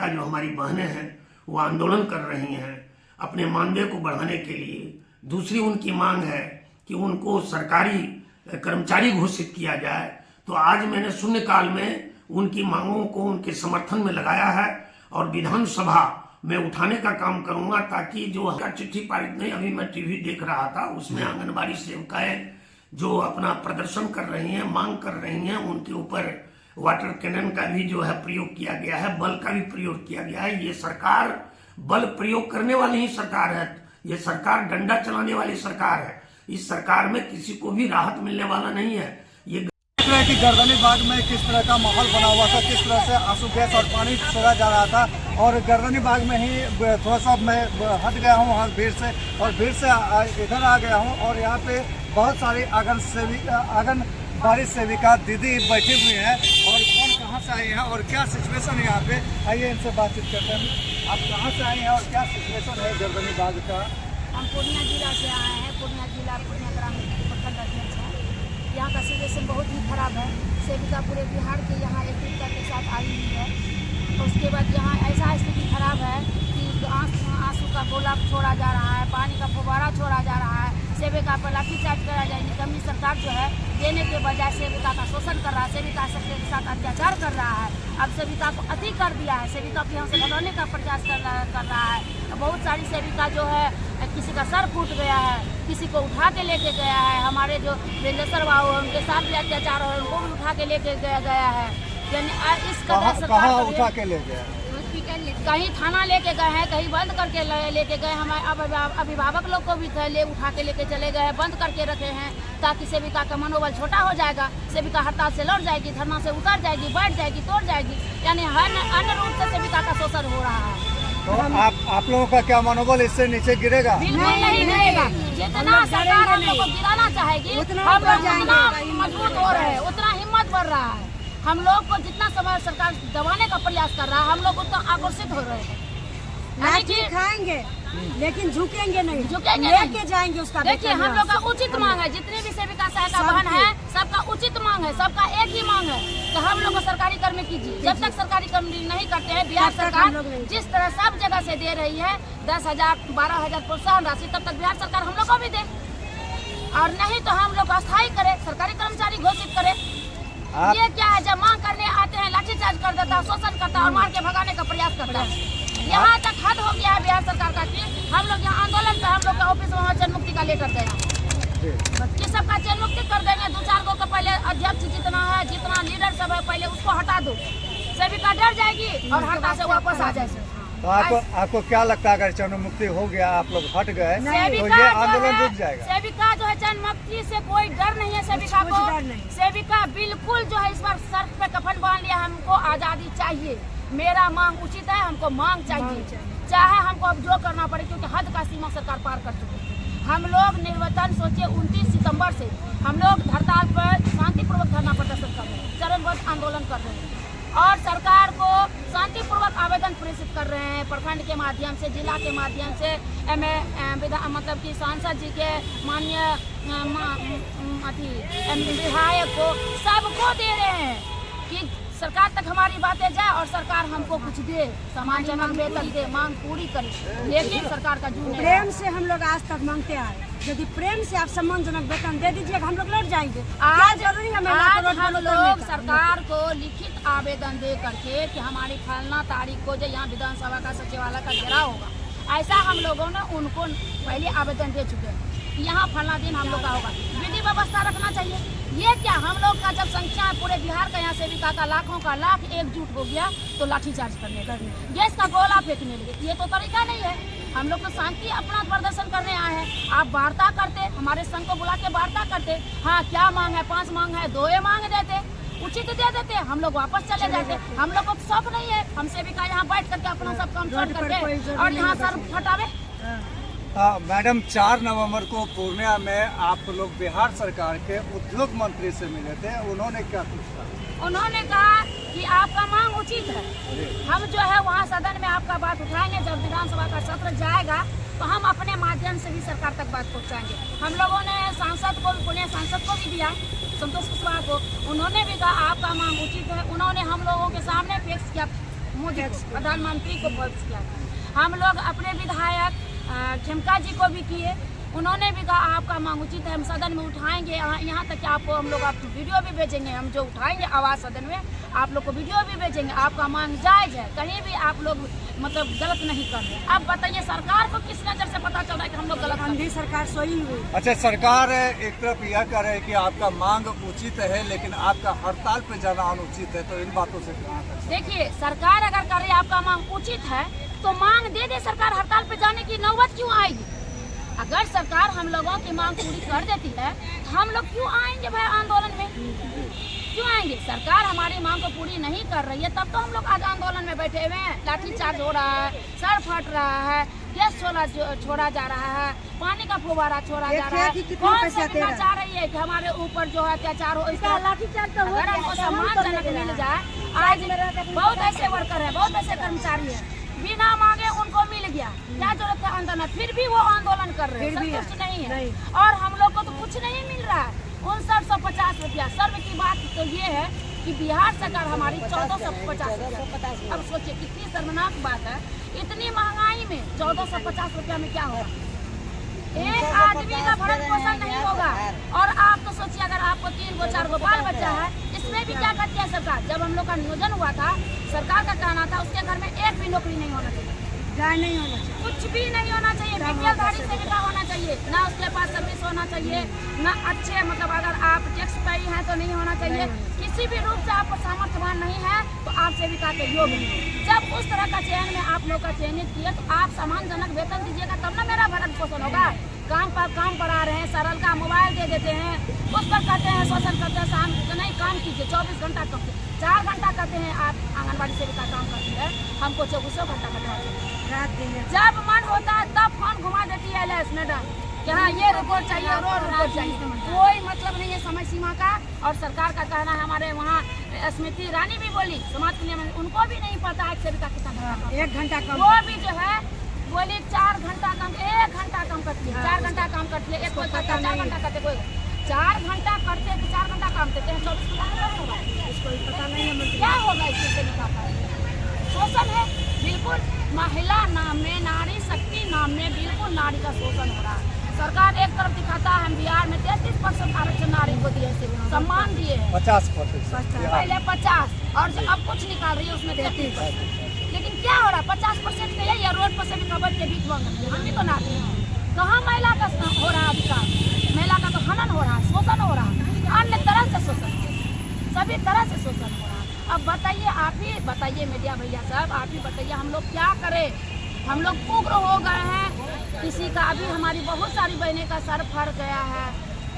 सेविका जो हमारी बहनें हैं वो आंदोलन कर रही हैं अपने मानदेय को बढ़ाने के लिए। दूसरी उनकी मांग है कि उनको सरकारी कर्मचारी घोषित किया जाए। तो आज मैंने शून्यकाल में उनकी मांगों को उनके समर्थन में लगाया है और विधानसभा में उठाने का काम करूंगा, ताकि जो चिट्ठी पारित नहीं, अभी मैं टीवी देख रहा था, उसमें आंगनबाड़ी सेविकाएं जो अपना प्रदर्शन कर रही हैं, मांग कर रही हैं, उनके ऊपर वाटर कैनन का भी जो है प्रयोग किया गया है, बल का भी प्रयोग किया गया है। ये सरकार बल प्रयोग करने वाली ही सरकार है, ये सरकार डंडा चलाने वाली सरकार है। इस सरकार में किसी को भी राहत मिलने वाला नहीं है। ये कि गर्दनी बाग में किस तरह का माहौल बना हुआ था, किस तरह से आंसू गैस और पानी छोड़ा जा रहा था, और गर्दनी बाग में ही थोड़ा सा मैं हट गया हूँ वहाँ भीड़ से, और भीड़ से इधर आ गया हूँ, और यहाँ पे बहुत सारी आंगनबाड़ी सेविका दीदी बैठी हुई हैं, और कौन कहाँ से आई हैं और क्या सिचुएशन है यहाँ पे, आइए इनसे बातचीत करते हैं। आप कहाँ से आए हैं और क्या सिचुएशन है गर्दनी बाग का? हम पूर्णिया जिला से आए हैं, पूर्णिया जिला पूर्णिया ग्रामीण प्रखंड अध्यक्ष हैं। यहाँ का सिचुएशन बहुत ही खराब है। सेविका पूरे बिहार के यहाँ एकजुटता के साथ आई हुई है। तो उसके बाद यहाँ ऐसा स्थिति खराब है कि आंसू का गोला छोड़ा जा रहा है, पानी का फुवारा छोड़ा जा रहा है, सेविका पर लाठीचार्ज करा जाए। निकम्मी सरकार जो है देने के बजाय सेविका का शोषण कर रहा है, सेविका के साथ अत्याचार कर रहा है। अब सेविका को अति कर दिया है, सेविका को यहाँ से भगाने का प्रयास कर रहा है। बहुत सारी सेविका जो है, किसी का सर फूट गया है, किसी को उठा के लेके गया है। हमारे जो रेंजर बाबू है उनके साथ भी अत्याचार हो, उनको भी उठा के लेके गया है। यानी इस कदर सरकार उठा के ले गया, कहीं थाना लेके गए हैं, कहीं बंद करके लेके गए। हमारे अभिभावक लोग को भी उठा के लेके चले गए हैं, बंद करके रखे हैं, ताकि सेविका का मनोबल छोटा हो जाएगा। सेविका हड़ताल से लौट जाएगी, धरना से उतर जाएगी, बैठ जाएगी, तोड़ जाएगी। यानी हर अन्य रूप से सेविका का शोषण हो रहा है। तो आप लोगों का क्या मनोबल इससे नीचे गिरेगा? बिल्कुल नहीं गिरेगा। जितना सरकार हम लोग को गिराना चाहेगी, हम लोग जितना मजबूत हो रहे हैं, उतना हिम्मत बढ़ रहा है। हम लोग को जितना समय सरकार दबाने का प्रयास कर रहा है, हम लोग उतना आकर्षित हो रहे हैं। लाठी खाएंगे लेकिन झुकेंगे नहीं, झुकेंगे लेके जाएंगे उसका। देखिए, हम लोग का उचित मांग है, जितनी भी सेविका सहायता बहन है, सबका उचित मांग है, सबका एक ही मांग है कि हम लोग को सरकारी कर्मी कीजिए। जब तक सरकारी कर्मी नहीं करते हैं, बिहार सरकार जिस तरह सब जगह से दे रही है 10,000 12,000 प्रोत्साहन राशि, तब तक बिहार सरकार हम लोग को भी दे, और नहीं तो हम लोग अस्थायी करे, सरकारी कर्मचारी घोषित करे। ये क्या है, जब मांग करने आते हैं लाठीचार्ज कर देता है, शोषण करता है और मार के भगाने का प्रयास करता है। यहाँ तक हद हो गया है बिहार सरकार का कि हम लोग यहाँ आंदोलन पे हम लोग का ऑफिस में जन मुक्ति का लेटर गया कि सबका जन मुक्ति कर देंगे। 2-4 गो का पहले अध्यक्ष जितना लीडर सब है पहले उसको हटा दो, सेविका डर जाएगी और हटा से वापस आ जाए। तो आपको क्या लगता है अगर जन मुक्ति हो गया, आप लोग हट गए तो ये आंदोलन रुक जाएगा? सेविका जो है जन मुक्ति से कोई डर नहीं है, सेविका को सेविका बिल्कुल जो है इस बार सर पे कफन बांध लिया। हमको आजादी चाहिए, मेरा मांग उचित है, हमको मांग चाहिए, चाहे हमको अब जो करना पड़े, क्योंकि हद का सीमा सरकार पार कर चुकी है। हम लोग निर्वचन सोचिए 29 सितंबर से हम लोग हड़ताल पर शांतिपूर्वक धरना प्रदर्शन कर रहे हैं, चरणबद्ध आंदोलन कर रहे हैं और सरकार को शांतिपूर्वक आवेदन प्रेषित कर रहे हैं, प्रखंड के माध्यम से, जिला के माध्यम से, मतलब कि सांसद जी के माननीय विधायक को सबको दे रहे हैं कि सरकार तक हमारी बातें जाए और सरकार हमको कुछ दे, सम्मानजनक वेतन दे, मांग पूरी करे। लेकिन सरकार का जून प्रेम से हम लोग आज तक मांगते आए, यदि प्रेम से आप सम्मानजनक वेतन दे दीजिएगा हम लोग लौट जाएंगे। आज जरूरी है हम लोग सरकार को लिखित आवेदन दे करके कि हमारी फलना तारीख को जो यहाँ विधानसभा का सचिवालय का घेराव होगा, ऐसा हम लोगों ने उनको पहले आवेदन दे चुके हैं। यहाँ फलना दिन हम लोग का होगा, विधि व्यवस्था रखना चाहिए। ये क्या, हम लोग का जब संख्या पूरे बिहार का यहाँ सेविका का लाखों का लाख एकजुट हो गया तो लाठीचार्ज करने लगे, गैस का गोला फेंकने लगे। ये तो तरीका नहीं है। हम लोग तो शांति अपना प्रदर्शन करने आए हैं। आप वार्ता करते, हमारे संघ को बुला के वार्ता करते, हाँ क्या मांग है, 5 मांग है, 2 मांग देते, उचित दे देते, हम लोग वापस चले जाते। हम लोग को शौक नहीं है, हम सेविका यहाँ बैठ करके अपना सब काम छोड़ करके और यहाँ सर फटावे। मैडम 4 नवंबर को पूर्णिया में आप लोग बिहार सरकार के उद्योग मंत्री से मिले थे, उन्होंने क्या पूछा? उन्होंने कहा कि आपका मांग उचित है, हम जो है वहाँ सदन में आपका बात उठाएंगे। जब विधानसभा का सत्र जाएगा तो हम अपने माध्यम से भी सरकार तक बात पहुँचाएंगे। हम लोगों ने सांसद को, पुणे सांसद को भी दिया, संतोष कुशवाहा को, उन्होंने भी कहा आपका मांग उचित है। उन्होंने हम लोगों के सामने पेश किया मोदी को, प्रधानमंत्री को फोर्स किया था। हम लोग अपने विधायक खेमका जी को भी किए, उन्होंने भी कहा आपका मांग उचित है, हम सदन में उठाएंगे। यहाँ तक कि आपको हम लोग आपको वीडियो भी भेजेंगे, हम जो उठाएंगे आवाज़ सदन में आप लोग को वीडियो भी भेजेंगे। आपका मांग जायज़ है, कहीं भी आप लोग मतलब गलत नहीं कर रहे। अब बताइए सरकार को किस नज़र से पता चल रहा है कि हम लोग गलत? अंधी सरकार सोई हुई। अच्छा, सरकार एक तरफ यह कह रहे है कि आपका मांग उचित है लेकिन आपका हड़ताल पे जाना अनुचित है, तो इन बातों से कहाँ तक? देखिए सरकार अगर करे आपका मांग उचित है तो मांग दे दे, सरकार हड़ताल पे जाने की नौबत क्यों आएगी? अगर सरकार हम लोगों की मांग पूरी कर देती है तो हम लोग क्यों आएंगे भाई आंदोलन में? क्यों आएंगे? सरकार हमारी मांग को पूरी नहीं कर रही है तब तो हम लोग आज आंदोलन में बैठे हुए हैं। लाठीचार्ज हो रहा है, सर फट रहा है, गैस छोड़ा जा रहा है, पानी का फुवारा छोड़ा जा रहा है। कौन सा चाह रही है कि हमारे ऊपर जो है अत्याचार हो? इसका लाठीचार्ज अगर हमको सम्मानजनक मिल जाए। आज बहुत ऐसे वर्कर है, बहुत ऐसे कर्मचारी है, बिना मांगे उनको मिल गया, क्या जरूरत है आंदोलन? फिर भी वो आंदोलन कर रहे हैं, संतुष्ट नहीं है। और हम लोग को तो कुछ नहीं मिल रहा है। 5950 रुपया। सर्व की बात तो ये है कि बिहार सरकार हमारी 1450 रुपया। अब सोचिए कितनी शर्मनाक बात है, इतनी महंगाई में 1450 रुपया में क्या होगा? एक आदमी का भरण पोषण नहीं होगा। और आप तो सोचिए अगर आपको 3 गो 4 गो बाल बच्चा है, इसमें भी क्या करती है सरकार? जब हम लोग का नियोजन हुआ था, सरकार का कहना था उसके घर में एक भी नौकरी नहीं होना चाहिए, नहीं होना चाहिए, कुछ भी नहीं होना चाहिए, बीपीएलधारी सेविका होना चाहिए, ना उसके पास सर्विस होना चाहिए, ना अच्छे मतलब अगर आप टैक्स पेई हैं तो नहीं होना चाहिए, किसी भी रूप से आपको सामर्थ्यवान नहीं है तो आप सेविका के योग्य नहीं। जब उस तरह का चयन में आप लोग का चयनित किया तो आप सम्मानजनक वेतन दीजिएगा तब ना मेरा भरण पोषण होगा। काम पर आ रहे हैं, सरल का मोबाइल दे देते हैं, उस पर कहते हैं शोषण करते हैं, शाम को नहीं काम कीजिए, 24 घंटा करते 4 घंटा करते हैं। आप आंगनबाड़ी सेविका काम करती है, हमको 24 घंटा करते हैं। जब मन होता है तब फोन घुमा देती है एलएस मैडम कि हाँ ये रिपोर्ट चाहिए, वो रिपोर्ट चाहिए, कोई मतलब नहीं है समय सीमा का। और सरकार का कहना है, हमारे वहाँ स्मृति ईरानी भी बोली समाज के लिए, उनको भी नहीं पता है सेविका कितना 1 घंटा कम, वो भी जो है बोली 4 घंटा कम, 1 घंटा कम करती है, 4 घंटा काम करती है। एक कोई 4 घंटा करते, कोई 4 घंटा करते तो 4 घंटा काम करते हैं, 24 घंटा होगा, इसको पता नहीं है क्या होगा। इससे सेविका का शोषण है बिल्कुल, महिला नाम में, नारी शक्ति नाम में बिल्कुल नारी का शोषण हो रहा है। सरकार एक तरफ दिखाता है, हम बिहार में 33% आरक्षण नारी को दिए, सम्मान दिए 50%, पहले 50 और जो अब कुछ निकाल रही है उसमें 33%। लेकिन क्या हो रहा है? 50% का या रोड पर सभी कबर के बीच हम भी तो नाते हैं। कहाँ महिला का हो रहा अधिकार? महिला का तो हनन हो रहा है, शोषण हो रहा है, अन्य तरह से शोषण, सभी तरह से शोषण हो रहा है। अब बताइए, आप ही बताइए मीडिया भैया साहब, आप ही बताइए हम लोग क्या करें? हम लोग उग्र हो गए हैं। किसी का अभी हमारी बहुत सारी बहनें का सर फट गया है,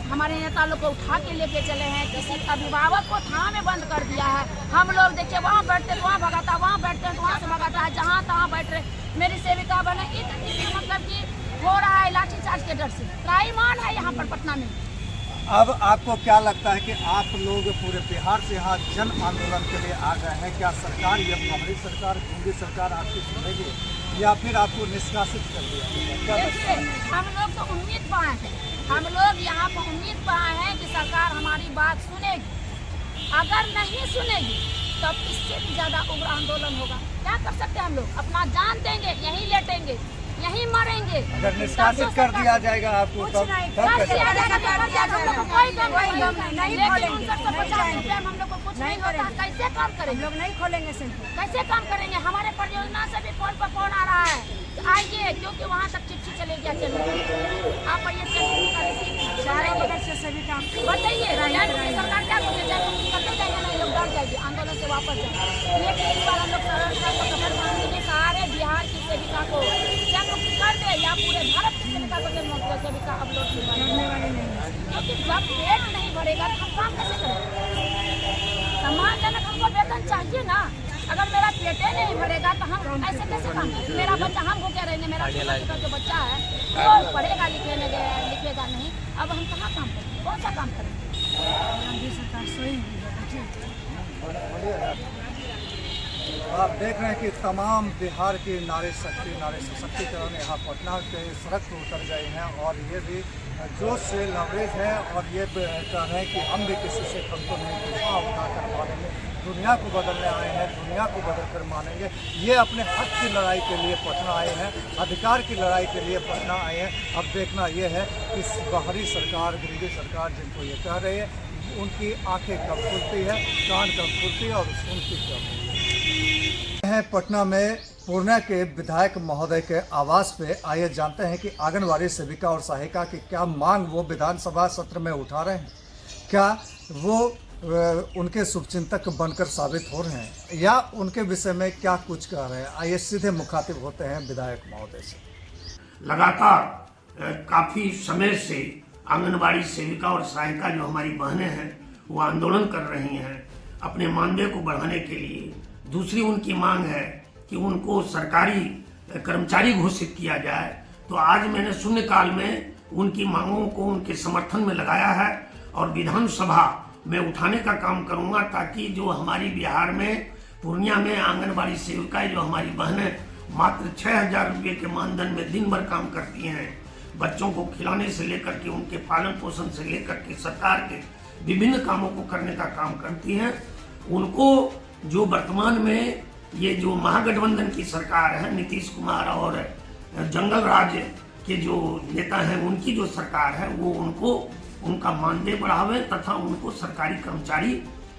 हमारे नेता लोग को उठा के लेके चले हैं, किसी अभिभावक को थाना में बंद कर दिया है। हम लोग देखिए वहाँ बैठते तो वहाँ भगाता, वहाँ बैठते तो वहाँ से भगाता है, जहाँ तहाँ बैठ रहे। मेरी सेविका बने इतनी मतलब कि हो रहा है लाठीचार्ज के डर से, त्राईमान है यहाँ पर पटना में। अब आपको क्या लगता है कि आप लोग पूरे बिहार से यहाँ जन आंदोलन के लिए आ गए हैं? क्या सरकार, ये हमारी सरकार, केंद्रीय सरकार आपकी सुनेगी या फिर आपको निष्कासित कर दिया? देखिए हम लोग तो उम्मीद पाए हैं, हम लोग यहाँ पर उम्मीद पाए हैं कि सरकार हमारी बात सुनेगी। अगर नहीं सुनेगी तब इससे भी ज़्यादा उग्र आंदोलन होगा। क्या कर सकते हैं हम लोग? अपना जान देंगे, यहीं लेटेंगे, यहीं मरेंगे। अगर निष्कासित कर दिया जाएगा आपको तब कोई काम नहीं होता, कैसे काम करेंगे? लोग नहीं खोलेंगे सेंटर, कैसे काम करेंगे? हमारे परियोजना से भी फोन पर फोन आ रहा है, आइए, क्योंकि वहाँ तक चिट्ठी चलेगी। आप बताइए सरकार क्या करते लोग डर जाएगी, आंदोलन से वापस जाएंगे। लेकिन इस बार हम लोग सारे बिहार की सेविका को मुक्त कर दे या पूरे भारत की सेविका को सेविका अपलोड करने वाले नहीं, क्योंकि जब पेट नहीं भरेगा तो हम काम कैसे करेंगे? सम्मानजनक हमको वेतन चाहिए ना। अगर मेरा पेटे नहीं भरेगा तो हम ऐसे कैसे काम करें? मेरा बच्चा, हम भूखे रहेंगे, मेरा जो बच्चा है वो पढ़ेगा लिखेगा नहीं, अब हम कहाँ काम करेंगे? कौन सा काम करेंगे? सरकार सोई हुई है। आप देख रहे हैं कि तमाम बिहार की नारी शक्ति, नारी सशक्तिकरण यहाँ पटना के सड़क पर उतर गए हैं और ये भी जोश से लबरेज है और ये कह रहे हैं कि हम भी किसी से कम तो नहीं, उठाकर मारेंगे। दुनिया को बदलने आए हैं, दुनिया को बदल कर मानेंगे। ये अपने हक की लड़ाई के लिए पटना आए हैं, अधिकार की लड़ाई के लिए पटना आए हैं। अब देखना ये है कि बाहरी सरकार, विरोधी सरकार जिनको ये कह रही है, उनकी आंखें कब खुलती है, कान कब खुलती है और सुनती कब है। पटना में पूर्णिया के विधायक महोदय के आवास पे आइए जानते हैं कि आंगनबाड़ी सेविका और सहायिका की क्या मांग वो विधानसभा सत्र में उठा रहे हैं, क्या वो उनके शुभचिंतक बनकर साबित हो रहे हैं या उनके विषय में क्या कुछ कह रहे हैं। आइए सीधे मुखातिब होते हैं विधायक महोदय से। लगातार काफी समय से आंगनबाड़ी सेविका और सहायिका जो हमारी बहनें हैं वो आंदोलन कर रही हैं अपने मानदेय को बढ़ाने के लिए। दूसरी उनकी मांग है कि उनको सरकारी कर्मचारी घोषित किया जाए। तो आज मैंने शून्यकाल में उनकी मांगों को उनके समर्थन में लगाया है और विधानसभा में उठाने का काम करूंगा, ताकि जो हमारी बिहार में पूर्णिया में आंगनबाड़ी सेविकाएं जो हमारी बहनें मात्र 6,000 रुपये के मानधन में दिन भर काम करती हैं, बच्चों को खिलाने से लेकर के उनके पालन पोषण से लेकर के सरकार के विभिन्न कामों को करने का काम करती हैं, उनको जो वर्तमान में ये जो महागठबंधन की सरकार है, नीतीश कुमार और जंगल राज के जो नेता हैं, उनकी जो सरकार है, वो उनको उनका मानदेय बढ़ावे तथा उनको सरकारी कर्मचारी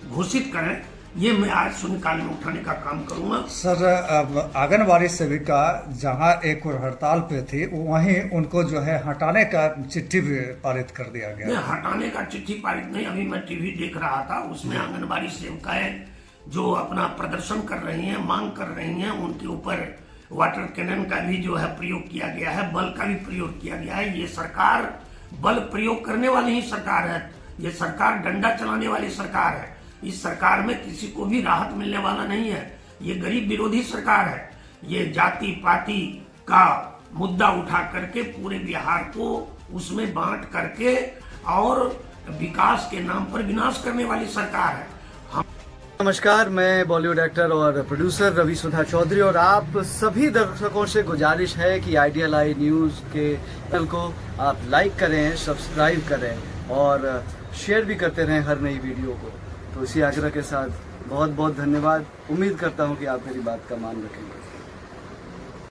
घोषित करें। ये मैं आज शून्यकाल में उठाने का काम करूंगा। सर, आंगनबाड़ी सेविका जहां एक और हड़ताल पे थी, वहीं उनको जो है हटाने का चिट्ठी भी पारित कर दिया गया। नहीं, हटाने का चिट्ठी पारित नहीं, अभी मैं टीवी देख रहा था, उसमें आंगनबाड़ी सेविकाएं जो अपना प्रदर्शन कर रही हैं, मांग कर रही हैं, उनके ऊपर वाटर कैनन का भी जो है प्रयोग किया गया है, बल का भी प्रयोग किया गया है। ये सरकार बल प्रयोग करने वाली ही सरकार है, ये सरकार डंडा चलाने वाली सरकार है। इस सरकार में किसी को भी राहत मिलने वाला नहीं है। ये गरीब विरोधी सरकार है। ये जाति पाति का मुद्दा उठा करके पूरे बिहार को उसमें बांट करके और विकास के नाम पर विनाश करने वाली सरकार है। नमस्कार, मैं बॉलीवुड एक्टर और प्रोड्यूसर रवि सुधा चौधरी और आप सभी दर्शकों से गुजारिश है कि आइडियल आई न्यूज़ के चैनल को आप लाइक करें, सब्सक्राइब करें और शेयर भी करते रहें हर नई वीडियो को। तो इसी आग्रह के साथ बहुत बहुत धन्यवाद। उम्मीद करता हूं कि आप मेरी बात का मान रखेंगे।